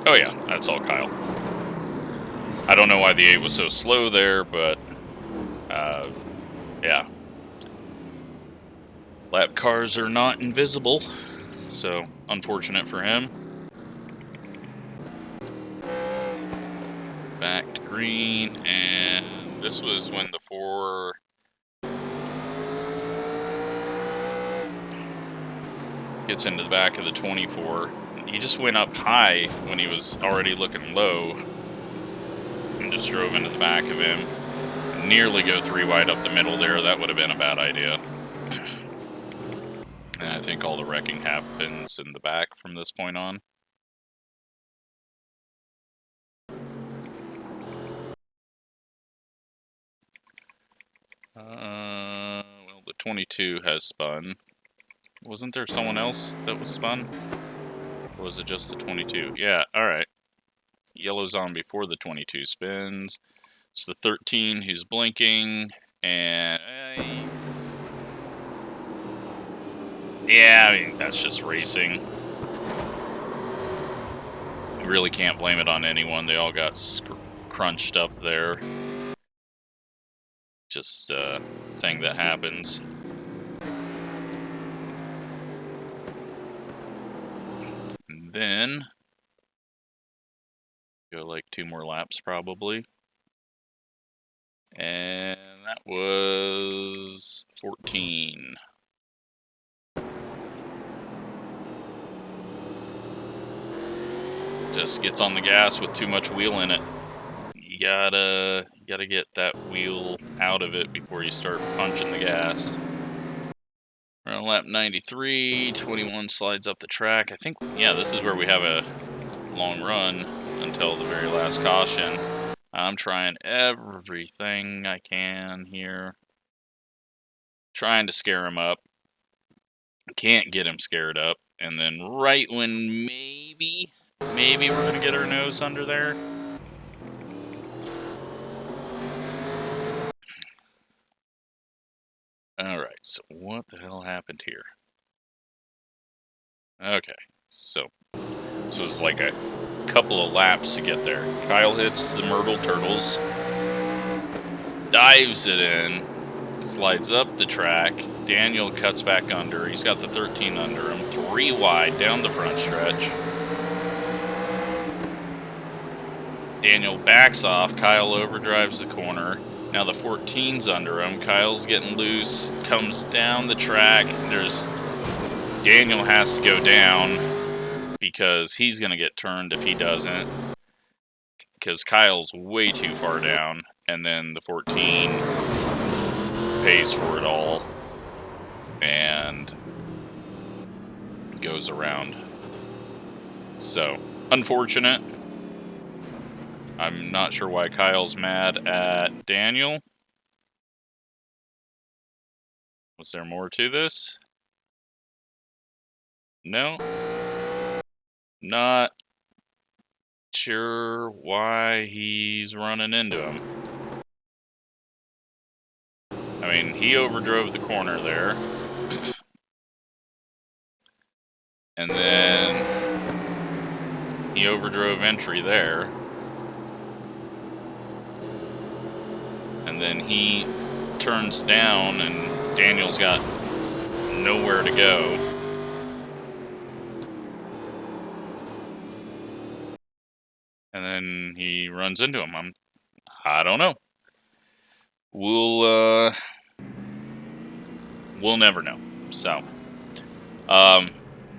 Oh yeah, that's all Kyle. I don't know why the 8 was so slow there, but yeah. Lap cars are not invisible, so unfortunate for him. Back to green, and this was when the 4 gets into the back of the 24. He just went up high when he was already looking low and just drove into the back of him. Nearly go 3 wide up the middle there. That would have been a bad idea. And I think all the wrecking happens in the back from this point on. Well, the 22 has spun. Wasn't there someone else that was spun? Or was it just the 22? Yeah, alright. Yellow's on before the 22 spins. It's the 13 who's blinking, and he's... yeah, I mean, that's just racing. You really can't blame it on anyone. They all got crunched up there. Just a thing that happens. And then go like 2 more laps probably. And that was 14. Just gets on the gas with too much wheel in it. You gotta get that wheel out of it before you start punching the gas. We're on lap 93, 21 slides up the track. I think, yeah, this is where we have a long run until the very last caution. I'm trying everything I can here. Trying to scare him up. Can't get him scared up. And then right when maybe we're going to get our nose under there. Alright, so what the hell happened here? Okay, so this was like a couple of laps to get there. Kyle hits the Myrtle turtles, dives it in, slides up the track. Daniel cuts back under. He's got the 13 under him. 3 wide down the front stretch. Daniel backs off. Kyle overdrives the corner. Now the 14's under him. Kyle's getting loose. Comes down the track. Daniel has to go down because he's going to get turned if he doesn't. Because Kyle's way too far down. And then the 14 pays for it all and goes around. So, unfortunate. I'm not sure why Kyle's mad at Daniel. Was there more to this? No. Not sure why he's running into him. I mean, he overdrove the corner there. And then he overdrove entry there. And then he turns down and Daniel's got nowhere to go. And then he runs into him. I don't know. we'll never know. So,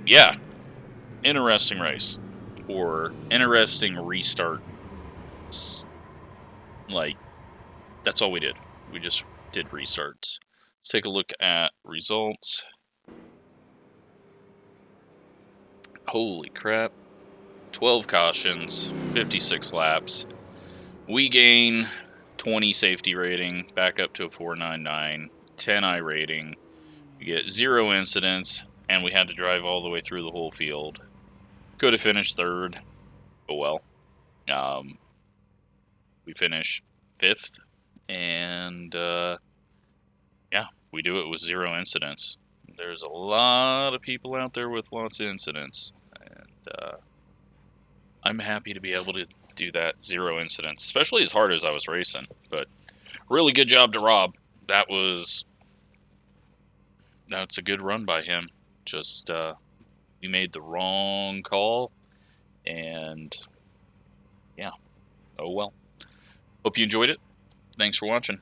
yeah, interesting race or interesting restart. Like, that's all we did. We just did restarts. Let's take a look at results. Holy crap. 12 cautions, 56 laps. We gain 20 safety rating, back up to a 499, 10 iRating. We get 0 incidents, and we had to drive all the way through the whole field. Could have finished 3rd, but well. We finish 5th, and yeah, we do it with 0 incidents. There's a lot of people out there with lots of incidents, and I'm happy to be able to do that 0 incidents, especially as hard as I was racing. But really good job to Rob. That's a good run by him. Just we made the wrong call, and yeah, oh well. Hope you enjoyed it. Thanks for watching.